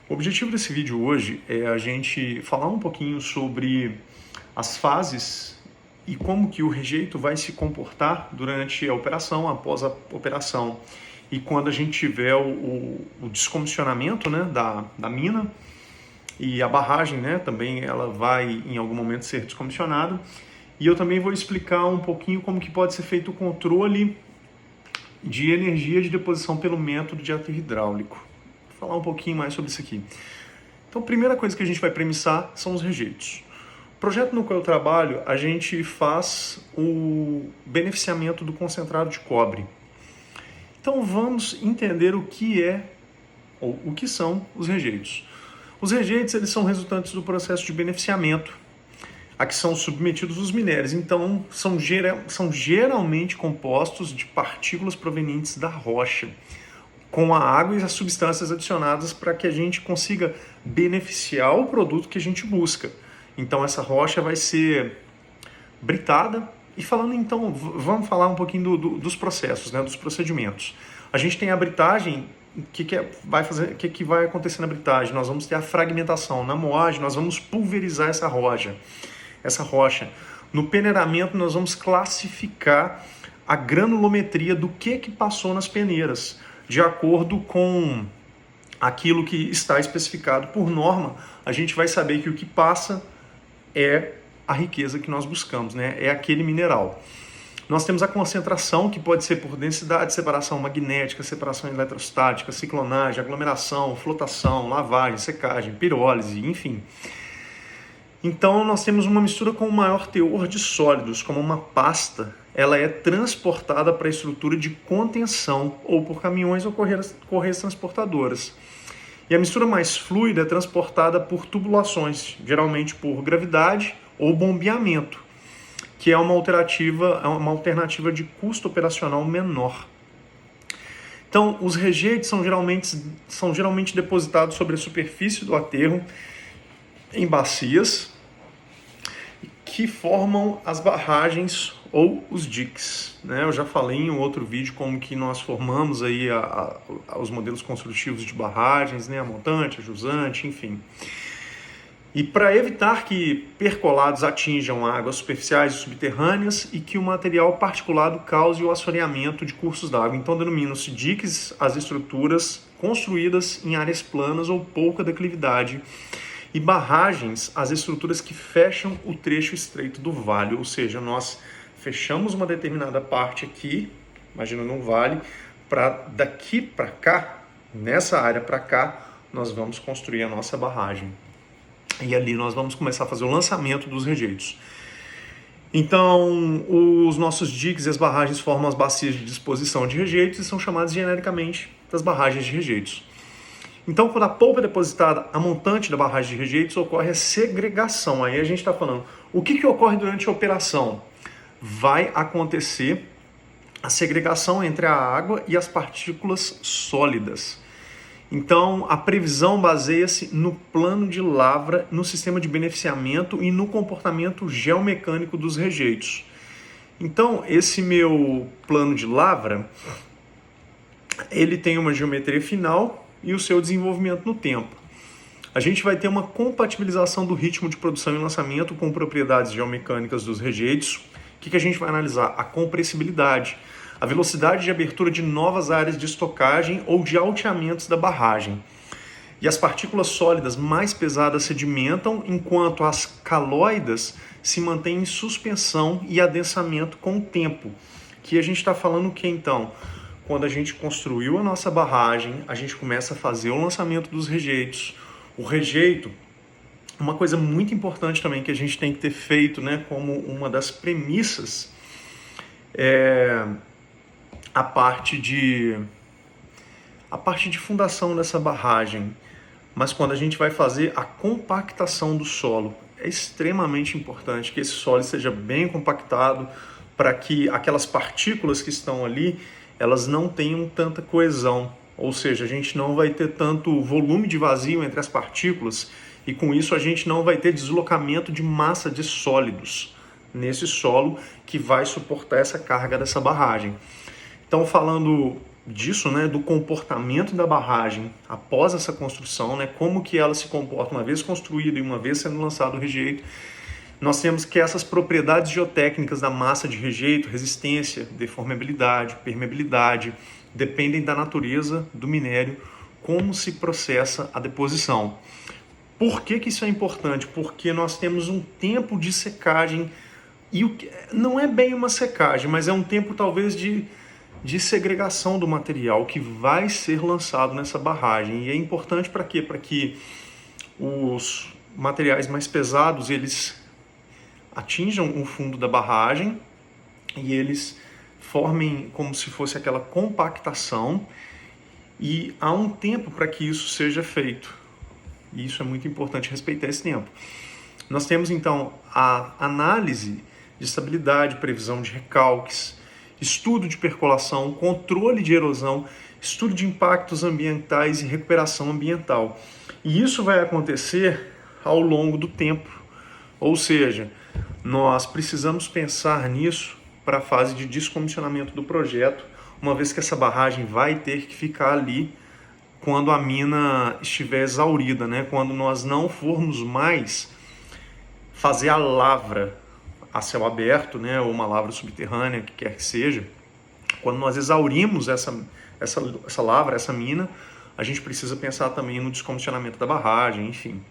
O objetivo desse vídeo hoje é a gente falar um pouquinho sobre as fases e como que o rejeito vai se comportar durante a operação, após a operação. E quando a gente tiver o descomissionamento, né, da mina, e a barragem, né, também ela vai em algum momento ser descomissionada. E eu também vou explicar um pouquinho como que pode ser feito o controle de energia de deposição pelo método de aterro hidráulico. Vou falar um pouquinho mais sobre isso aqui. Então, a primeira coisa que a gente vai premissar são os rejeitos. O projeto no qual eu trabalho, a gente faz o beneficiamento do concentrado de cobre. Então, vamos entender o que é ou o que são os rejeitos. Os rejeitos, eles são resultantes do processo de beneficiamento a que são submetidos os minérios. Então, são geralmente compostos de partículas provenientes da rocha, com a água e as substâncias adicionadas para que a gente consiga beneficiar o produto que a gente busca. Então, essa rocha vai ser britada. E falando então, vamos falar um pouquinho dos processos, né, dos procedimentos. A gente tem a britagem. O que vai acontecer na britagem? Nós vamos ter a fragmentação. Na moagem, nós vamos pulverizar essa rocha. No peneiramento, nós vamos classificar a granulometria do que passou nas peneiras, de acordo com aquilo que está especificado por norma. A gente vai saber que o que passa é a riqueza que nós buscamos, né? É aquele mineral. Nós temos a concentração, que pode ser por densidade, separação magnética, separação eletrostática, ciclonagem, aglomeração, flotação, lavagem, secagem, pirólise, enfim. Então, nós temos uma mistura com um maior teor de sólidos, como uma pasta. Ela é transportada para a estrutura de contenção, ou por caminhões ou correias transportadoras. E a mistura mais fluida é transportada por tubulações, geralmente por gravidade ou bombeamento, que é uma alternativa de custo operacional menor. Então, os rejeitos são geralmente depositados sobre a superfície do aterro em bacias que formam as barragens ou os diques, né? Eu já falei em um outro vídeo como que nós formamos aí os modelos construtivos de barragens, né? A montante, a jusante, enfim. E para evitar que percolados atinjam águas superficiais e subterrâneas e que o material particulado cause o assoreamento de cursos d'água. Então, denominam-se diques as estruturas construídas em áreas planas ou pouca declividade, e barragens as estruturas que fecham o trecho estreito do vale, ou seja, nós fechamos uma determinada parte aqui, imagina num vale, para daqui para cá, nessa área para cá, nós vamos construir a nossa barragem. E ali nós vamos começar a fazer o lançamento dos rejeitos. Então, os nossos diques e as barragens formam as bacias de disposição de rejeitos e são chamadas genericamente das barragens de rejeitos. Então, quando a polpa é depositada, a montante da barragem de rejeitos, ocorre a segregação. Aí a gente está falando, o que ocorre durante a operação? Vai acontecer a segregação entre a água e as partículas sólidas. Então, a previsão baseia-se no plano de lavra, no sistema de beneficiamento e no comportamento geomecânico dos rejeitos. Então, esse meu plano de lavra, ele tem uma geometria final e o seu desenvolvimento no tempo. A gente vai ter uma compatibilização do ritmo de produção e lançamento com propriedades geomecânicas dos rejeitos. O que a gente vai analisar? A compressibilidade, a velocidade de abertura de novas áreas de estocagem ou de alteamentos da barragem. E as partículas sólidas mais pesadas sedimentam, enquanto as caloidas se mantêm em suspensão e adensamento com o tempo. Que a gente está falando o que então? Quando a gente construiu a nossa barragem, a gente começa a fazer o lançamento dos rejeitos. O rejeito, uma coisa muito importante também que a gente tem que ter feito, né, como uma das premissas, é a parte de fundação dessa barragem. Mas quando a gente vai fazer a compactação do solo, é extremamente importante que esse solo seja bem compactado para que aquelas partículas que estão ali, elas não tenham tanta coesão, ou seja, a gente não vai ter tanto volume de vazio entre as partículas e com isso a gente não vai ter deslocamento de massa de sólidos nesse solo que vai suportar essa carga dessa barragem. Então, falando disso, né, do comportamento da barragem após essa construção, né, como que ela se comporta uma vez construída e uma vez sendo lançado o rejeito, nós temos que essas propriedades geotécnicas da massa de rejeito, resistência, deformabilidade, permeabilidade, dependem da natureza do minério, como se processa a deposição. Por que que isso é importante? Porque nós temos um tempo de secagem, e não é bem uma secagem, mas é um tempo talvez de segregação do material que vai ser lançado nessa barragem. E é importante para quê? Para que os materiais mais pesados, eles atinjam o fundo da barragem e eles formem como se fosse aquela compactação, e há um tempo para que isso seja feito. E isso é muito importante, respeitar esse tempo. Nós temos então a análise de estabilidade, previsão de recalques, estudo de percolação, controle de erosão, estudo de impactos ambientais e recuperação ambiental. E isso vai acontecer ao longo do tempo. Ou seja, nós precisamos pensar nisso para a fase de descomissionamento do projeto, uma vez que essa barragem vai ter que ficar ali quando a mina estiver exaurida, né? Quando nós não formos mais fazer a lavra a céu aberto, né? Ou uma lavra subterrânea, que quer que seja. Quando nós exaurimos essa lavra, essa mina, a gente precisa pensar também no descomissionamento da barragem, enfim.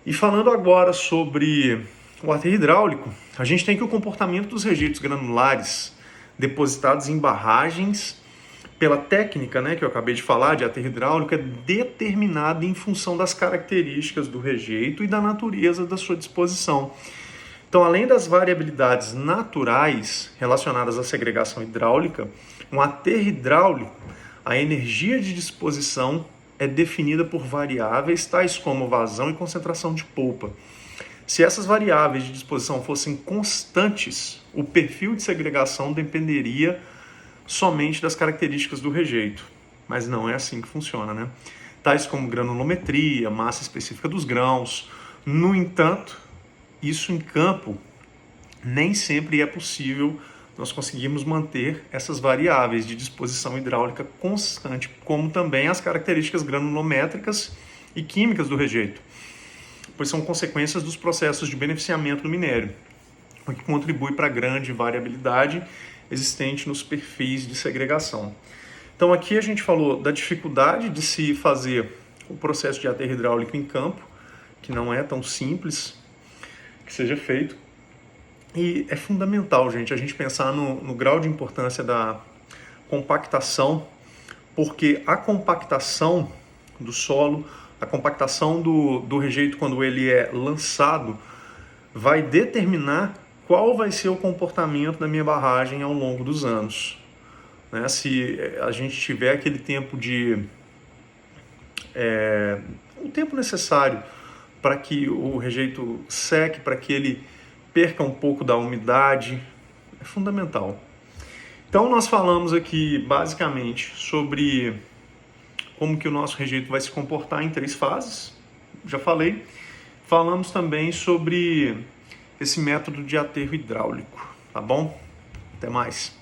E falando agora sobre o aterro hidráulico, a gente tem que o comportamento dos rejeitos granulares depositados em barragens, pela técnica, né, que eu acabei de falar, de aterro hidráulico, é determinado em função das características do rejeito e da natureza da sua disposição. Então, além das variabilidades naturais relacionadas à segregação hidráulica, um aterro hidráulico, a energia de disposição é definida por variáveis tais como vazão e concentração de polpa. Se essas variáveis de disposição fossem constantes, o perfil de segregação dependeria somente das características do rejeito. Mas não é assim que funciona, né? Tais como granulometria, massa específica dos grãos. No entanto, isso em campo nem sempre é possível nós conseguimos manter essas variáveis de disposição hidráulica constante, como também as características granulométricas e químicas do rejeito, pois são consequências dos processos de beneficiamento do minério, o que contribui para a grande variabilidade existente nos perfis de segregação. Então aqui a gente falou da dificuldade de se fazer o processo de aterro hidráulico em campo, que não é tão simples que seja feito. E é fundamental, gente, a gente pensar no grau de importância da compactação, porque a compactação do solo, a compactação do rejeito quando ele é lançado, vai determinar qual vai ser o comportamento da minha barragem ao longo dos anos. Né? Se a gente tiver aquele tempo o tempo necessário para que o rejeito seque, para que ele perca um pouco da umidade, é fundamental. Então nós falamos aqui basicamente sobre como que o nosso rejeito vai se comportar em 3 fases, já falei. Falamos também sobre esse método de aterro hidráulico, tá bom? Até mais!